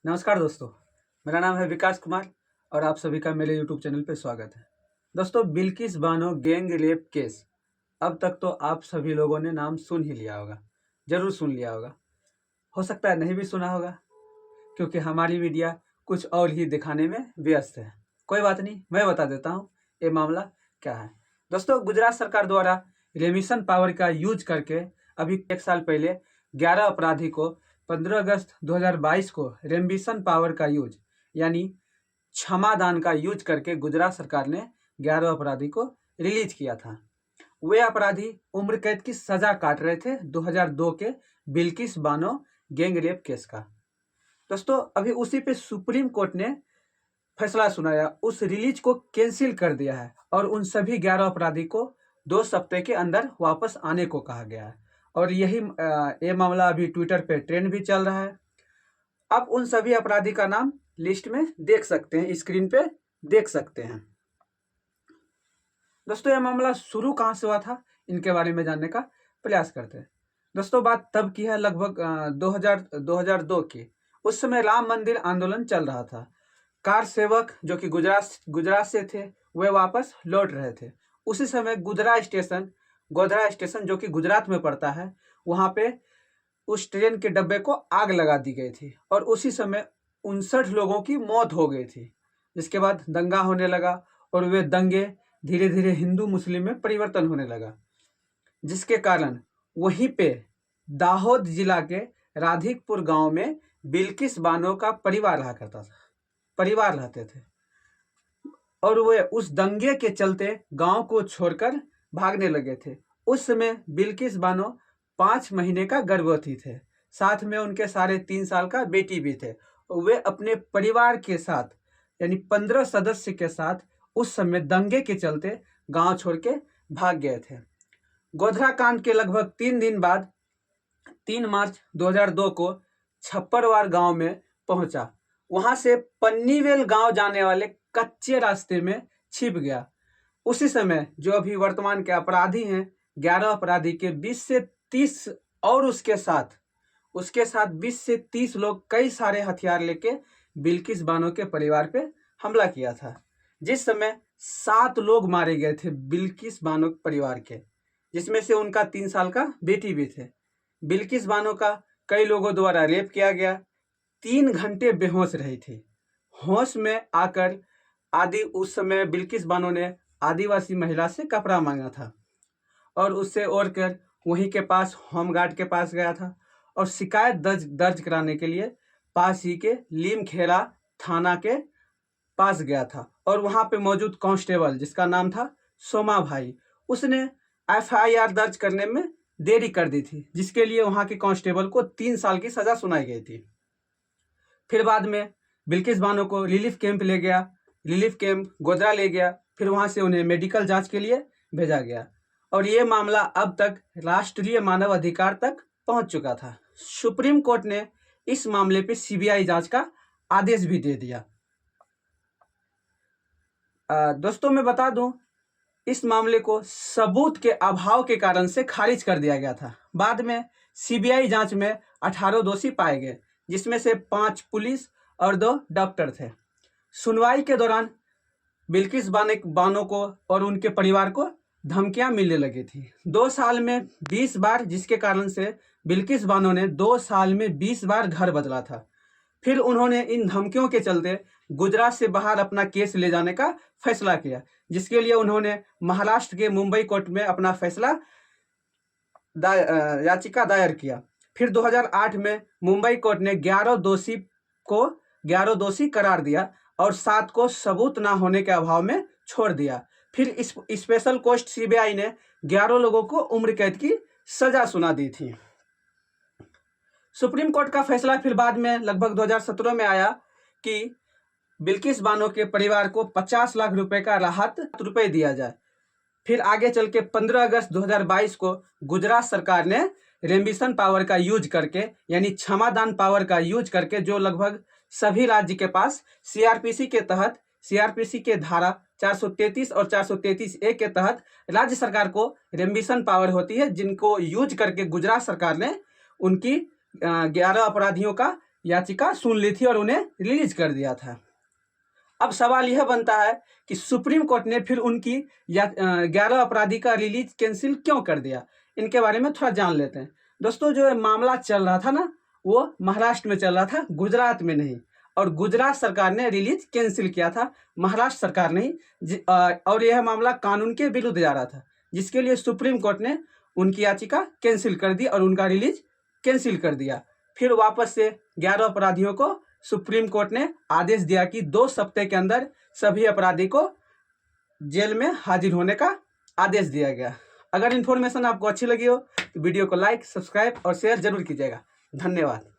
नमस्कार दोस्तों, मेरा नाम है विकास कुमार और आप सभी का मेरे यूट्यूब चैनल पे स्वागत है। दोस्तों, Bilkis Bano gang rape case, अब तक तो आप सभी लोगों ने नाम सुन ही लिया होगा, ज़रूर सुन लिया होगा। हो सकता है नहीं भी सुना होगा, क्योंकि हमारी मीडिया कुछ और ही दिखाने में व्यस्त है। कोई बात नहीं, मैं बता देता हूँ ये मामला क्या है। दोस्तों, गुजरात सरकार द्वारा रेमिशन पावर का यूज करके अभी 1 साल पहले 11 अपराधी को 15 अगस्त 2022 को रेमिशन पावर का यूज यानी क्षमादान का यूज करके गुजरात सरकार ने 11 अपराधी को रिलीज किया था। वे अपराधी उम्र कैद की सजा काट रहे थे 2002 के Bilkis Bano gang rape case का। दोस्तों, अभी उसी पे सुप्रीम कोर्ट ने फैसला सुनाया, उस रिलीज को कैंसिल कर दिया है और उन सभी 11 अपराधी को 2 सप्ताह के अंदर वापस आने को कहा गया है। और ये मामला अभी ट्विटर पे ट्रेंड भी चल रहा है। आप उन सभी अपराधी का नाम लिस्ट में देख सकते हैं, स्क्रीन पे देख सकते हैं। दोस्तों, यह मामला शुरू कहाँ से हुआ था, इनके बारे में जानने का प्रयास करते हैं। दोस्तों, बात तब की है लगभग 2002 की। उस समय राम मंदिर आंदोलन चल रहा था। कार सेवक जो कि गुजरात से थे, वे वापस लौट रहे थे। उसी समय गोधरा स्टेशन जो कि गुजरात में पड़ता है, वहाँ पे उस ट्रेन के डब्बे को आग लगा दी गई थी और उसी समय 59 लोगों की मौत हो गई थी। जिसके बाद दंगा होने लगा और वे दंगे धीरे धीरे हिंदू मुस्लिम में परिवर्तन होने लगा, जिसके कारण वहीं पे दाहोद जिला के राधिकपुर गांव में बिल्किस बानो का परिवार रहते थे और वे उस दंगे के चलते गांव को छोड़कर भागने लगे थे। उस समय बिल्किस बानो 5 महीने का गर्भवती थे, साथ में उनके 3.5 साल का बेटी भी थे। वे अपने परिवार के साथ यानी 15 सदस्य के साथ उस समय दंगे के चलते गांव छोड़ के भाग गए थे। गोधरा कांड के लगभग 3 दिन बाद 3 मार्च 2002 को छप्परवार गांव में पहुंचा। वहां से पन्नीवेल गांव जाने वाले कच्चे रास्ते में छिप गया। उसी समय जो अभी वर्तमान के अपराधी हैं, 11 अपराधी के 20 से 30 और उसके साथ 20 से 30 लोग कई सारे हथियार लेके बिल्किस बानो के परिवार पे हमला किया था। जिस समय 7 लोग मारे गए थे बिल्किस बानो परिवार के, जिसमें से उनका 3 साल का बेटी भी थे। बिल्किस बानो का कई लोगों द्वारा रेप किया गया। 3 घंटे बेहोश रही थी। होश में आकर उस समय बिल्किस बानो ने आदिवासी महिला से कपड़ा मांगा था और उससे ओढ़कर वहीं के पास होमगार्ड के पास गया था और शिकायत दर्ज कराने के लिए पास ही के लीमखेड़ा थाना के पास गया था। और वहां पे मौजूद कांस्टेबल जिसका नाम था सोमा भाई, उसने FIR दर्ज करने में देरी कर दी थी, जिसके लिए वहां के कांस्टेबल को 3 साल की सजा सुनाई गई थी। फिर बाद में बिल्किस बानो को रिलीफ कैंप गोधरा ले गया। फिर वहां से उन्हें मेडिकल जांच के लिए भेजा गया और ये मामला अब तक राष्ट्रीय मानव अधिकार तक पहुंच चुका था। सुप्रीम कोर्ट ने इस मामले पे CBI जांच का आदेश भी दे दिया। दोस्तों, मैं बता दूं, इस मामले को सबूत के अभाव के कारण से खारिज कर दिया गया था। बाद में CBI जांच में 18 दोषी पाए गए, जिसमें से 5 पुलिस और 2 डॉक्टर थे। सुनवाई के दौरान बिल्किस बानो को और उनके परिवार को धमकियां मिलने लगी थी 2 साल में 20 बार, जिसके कारण से बिल्किस बानो ने 2 साल में 20 बार घर बदला था। फिर उन्होंने इन धमकियों के चलते गुजरात से बाहर अपना केस ले जाने का फैसला किया, जिसके लिए उन्होंने महाराष्ट्र के मुंबई कोर्ट में अपना याचिका दायर किया। फिर 2008 में मुंबई कोर्ट ने 11 दोषी करार दिया और 7 को सबूत ना होने के अभाव में छोड़ दिया। फिर इस स्पेशल कोर्ट CBI ने 11 लोगों को उम्र कैद की सजा सुना दी थी। सुप्रीम कोर्ट का फैसला फिर बाद में लगभग 2017 में आया कि बिल्किस बानो के परिवार को 50 लाख रुपए का राहत रुपए दिया जाए। फिर आगे चल के 15 अगस्त 2022 को गुजरात सरकार ने रेमिशन पावर का यूज करके यानी क्षमादान पावर का यूज करके, जो लगभग सभी राज्य के पास CRPC के धारा 433 और 433A के तहत राज्य सरकार को रेमिशन पावर होती है, जिनको यूज करके गुजरात सरकार ने उनकी 11 अपराधियों का याचिका सुन ली थी और उन्हें रिलीज कर दिया था। अब सवाल यह बनता है कि सुप्रीम कोर्ट ने फिर उनकी 11 अपराधी का रिलीज कैंसिल क्यों कर दिया। इनके बारे में थोड़ा जान लेते हैं। दोस्तों, जो मामला चल रहा था ना, वो महाराष्ट्र में चल रहा था, गुजरात में नहीं। और गुजरात सरकार ने रिलीज कैंसिल किया था, महाराष्ट्र सरकार नहीं। और यह मामला कानून के विरुद्ध जा रहा था, जिसके लिए सुप्रीम कोर्ट ने उनकी याचिका कैंसिल कर दी और उनका रिलीज कैंसिल कर दिया। फिर वापस से 11 अपराधियों को सुप्रीम कोर्ट ने आदेश दिया कि 2 सप्ताह के अंदर सभी अपराधी को जेल में हाजिर होने का आदेश दिया गया। अगर इन्फॉर्मेशन आपको अच्छी लगी हो तो वीडियो को लाइक, सब्सक्राइब और शेयर जरूर कीजिएगा। धन्यवाद।